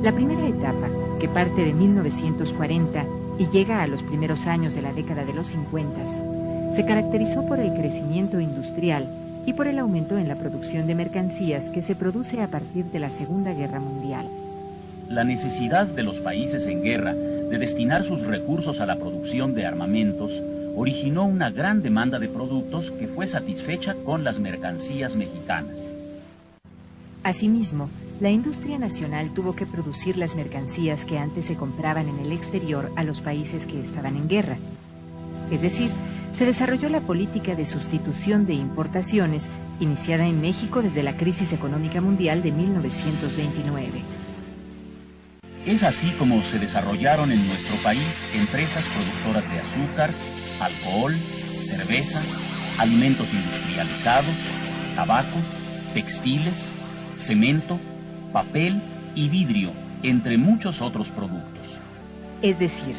La primera etapa, que parte de 1940 y llega a los primeros años de la década de los 50, se caracterizó por el crecimiento industrial y por el aumento en la producción de mercancías que se produce a partir de la Segunda Guerra Mundial. La necesidad de los países en guerra de destinar sus recursos a la producción de armamentos originó una gran demanda de productos que fue satisfecha con las mercancías mexicanas. Asimismo, la industria nacional tuvo que producir las mercancías que antes se compraban en el exterior a los países que estaban en guerra. Es decir, se desarrolló la política de sustitución de importaciones iniciada en México desde la crisis económica mundial de 1929. Es así como se desarrollaron en nuestro país empresas productoras de azúcar, alcohol, cerveza, alimentos industrializados, tabaco, textiles, cemento, papel y vidrio, entre muchos otros productos. Es decir,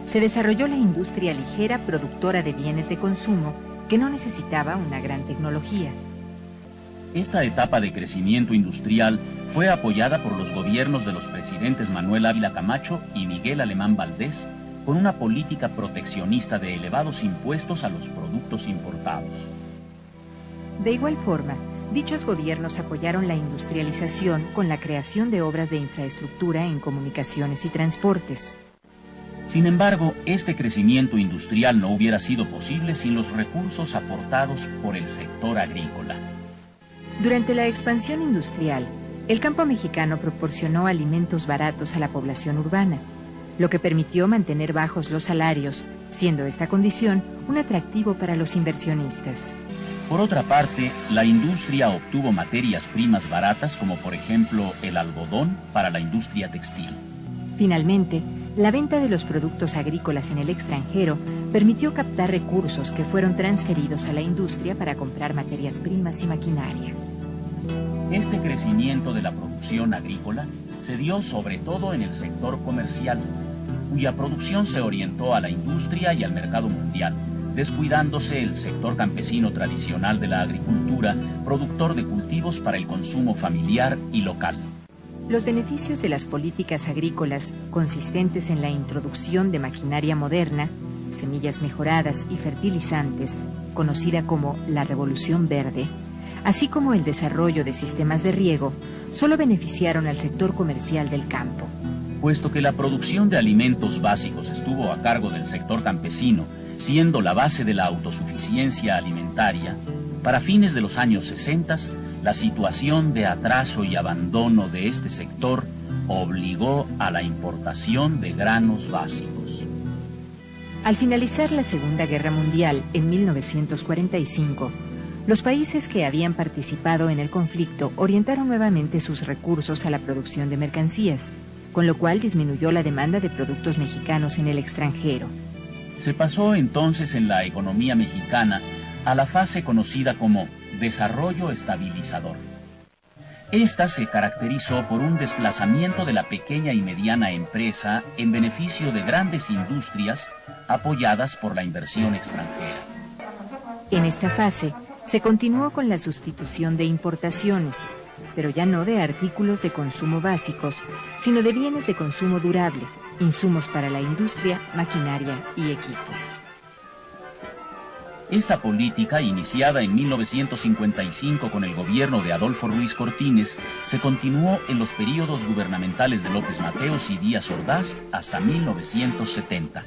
se desarrolló la industria ligera productora de bienes de consumo que no necesitaba una gran tecnología. Esta etapa de crecimiento industrial fue apoyada por los gobiernos de los presidentes Manuel Ávila Camacho y Miguel Alemán Valdés, con una política proteccionista de elevados impuestos a los productos importados. De igual forma, dichos gobiernos apoyaron la industrialización con la creación de obras de infraestructura en comunicaciones y transportes. Sin embargo, este crecimiento industrial no hubiera sido posible sin los recursos aportados por el sector agrícola. Durante la expansión industrial, el campo mexicano proporcionó alimentos baratos a la población urbana, lo que permitió mantener bajos los salarios, siendo esta condición un atractivo para los inversionistas. Por otra parte, la industria obtuvo materias primas baratas como por ejemplo el algodón para la industria textil. Finalmente, la venta de los productos agrícolas en el extranjero permitió captar recursos que fueron transferidos a la industria para comprar materias primas y maquinaria. Este crecimiento de la producción agrícola se dio sobre todo en el sector comercial, cuya producción se orientó a la industria y al mercado mundial, descuidándose el sector campesino tradicional de la agricultura, productor de cultivos para el consumo familiar y local. Los beneficios de las políticas agrícolas, consistentes en la introducción de maquinaria moderna, semillas mejoradas y fertilizantes, conocida como la Revolución Verde, así como el desarrollo de sistemas de riego, solo beneficiaron al sector comercial del campo. Puesto que la producción de alimentos básicos estuvo a cargo del sector campesino, siendo la base de la autosuficiencia alimentaria, para fines de los años 60, la situación de atraso y abandono de este sector obligó a la importación de granos básicos. Al finalizar la Segunda Guerra Mundial en 1945, los países que habían participado en el conflicto orientaron nuevamente sus recursos a la producción de mercancías, con lo cual disminuyó la demanda de productos mexicanos en el extranjero. Se pasó entonces en la economía mexicana a la fase conocida como desarrollo estabilizador. Esta se caracterizó por un desplazamiento de la pequeña y mediana empresa en beneficio de grandes industrias apoyadas por la inversión extranjera. En esta fase, se continuó con la sustitución de importaciones, pero ya no de artículos de consumo básicos, sino de bienes de consumo durable, insumos para la industria, maquinaria y equipo. Esta política, iniciada en 1955 con el gobierno de Adolfo Ruiz Cortines, se continuó en los períodos gubernamentales de López Mateos y Díaz Ordaz hasta 1970.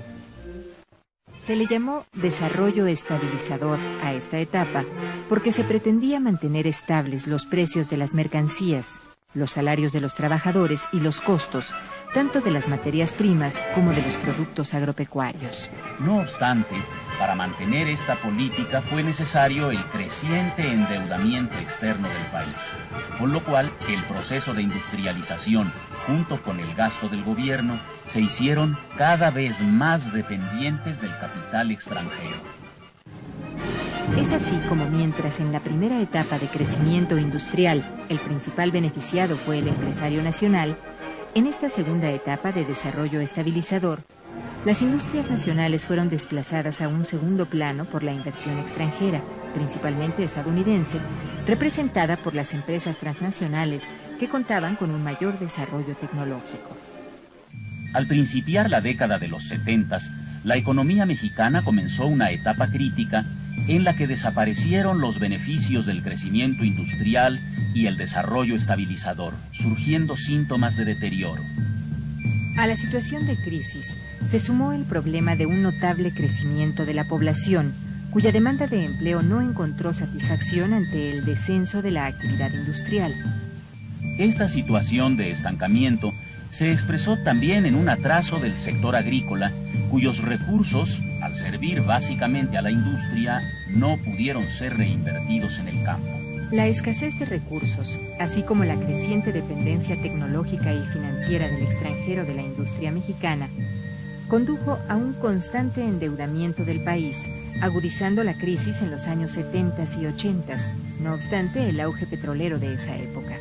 Se le llamó desarrollo estabilizador a esta etapa porque se pretendía mantener estables los precios de las mercancías, los salarios de los trabajadores y los costos, tanto de las materias primas como de los productos agropecuarios. No obstante, para mantener esta política fue necesario el creciente endeudamiento externo del país, con lo cual el proceso de industrialización, junto con el gasto del gobierno, se hicieron cada vez más dependientes del capital extranjero. Es así como mientras en la primera etapa de crecimiento industrial el principal beneficiado fue el empresario nacional, en esta segunda etapa de desarrollo estabilizador, las industrias nacionales fueron desplazadas a un segundo plano por la inversión extranjera, principalmente estadounidense, representada por las empresas transnacionales que contaban con un mayor desarrollo tecnológico. Al principiar la década de los 70s, la economía mexicana comenzó una etapa crítica en la que desaparecieron los beneficios del crecimiento industrial y el desarrollo estabilizador, surgiendo síntomas de deterioro. A la situación de crisis se sumó el problema de un notable crecimiento de la población, cuya demanda de empleo no encontró satisfacción ante el descenso de la actividad industrial. Esta situación de estancamiento se expresó también en un atraso del sector agrícola, cuyos recursos, al servir básicamente a la industria, no pudieron ser reinvertidos en el campo. La escasez de recursos, así como la creciente dependencia tecnológica y financiera del extranjero de la industria mexicana, condujo a un constante endeudamiento del país, agudizando la crisis en los años 70 y 80, no obstante el auge petrolero de esa época.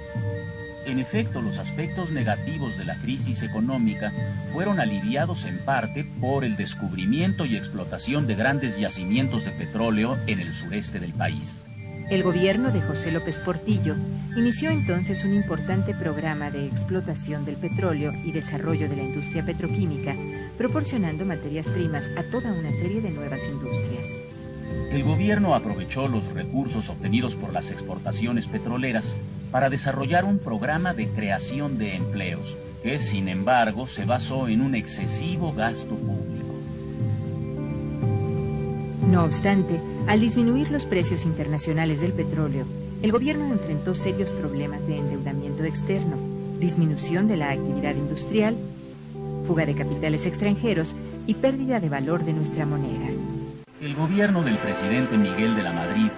En efecto, los aspectos negativos de la crisis económica fueron aliviados en parte por el descubrimiento y explotación de grandes yacimientos de petróleo en el sureste del país. El gobierno de José López Portillo inició entonces un importante programa de explotación del petróleo y desarrollo de la industria petroquímica, proporcionando materias primas a toda una serie de nuevas industrias. El gobierno aprovechó los recursos obtenidos por las exportaciones petroleras para desarrollar un programa de creación de empleos, que sin embargo se basó en un excesivo gasto público. No obstante, al disminuir los precios internacionales del petróleo, el gobierno enfrentó serios problemas de endeudamiento externo, disminución de la actividad industrial, fuga de capitales extranjeros y pérdida de valor de nuestra moneda. El gobierno del presidente Miguel de la Madrid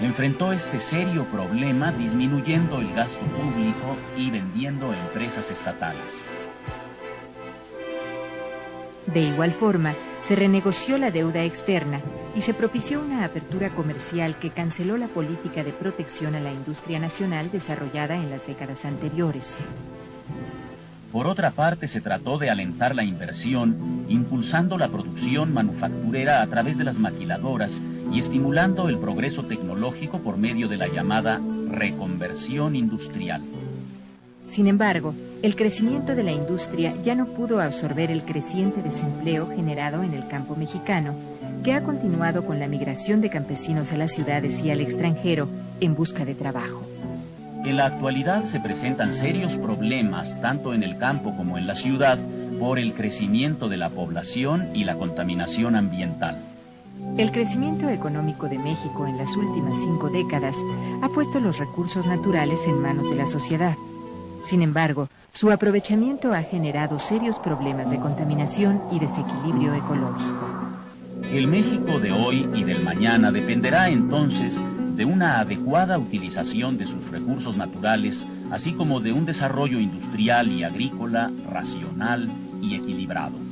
enfrentó este serio problema disminuyendo el gasto público y vendiendo empresas estatales. De igual forma, se renegoció la deuda externa y se propició una apertura comercial que canceló la política de protección a la industria nacional desarrollada en las décadas anteriores. Por otra parte, se trató de alentar la inversión, impulsando la producción manufacturera a través de las maquiladoras y estimulando el progreso tecnológico por medio de la llamada reconversión industrial. Sin embargo, el crecimiento de la industria ya no pudo absorber el creciente desempleo generado en el campo mexicano, que ha continuado con la migración de campesinos a las ciudades y al extranjero en busca de trabajo. En la actualidad se presentan serios problemas, tanto en el campo como en la ciudad, por el crecimiento de la población y la contaminación ambiental. El crecimiento económico de México en las últimas 5 décadas ha puesto los recursos naturales en manos de la sociedad. Sin embargo, su aprovechamiento ha generado serios problemas de contaminación y desequilibrio ecológico. El México de hoy y del mañana dependerá entonces de una adecuada utilización de sus recursos naturales, así como de un desarrollo industrial y agrícola racional y equilibrado.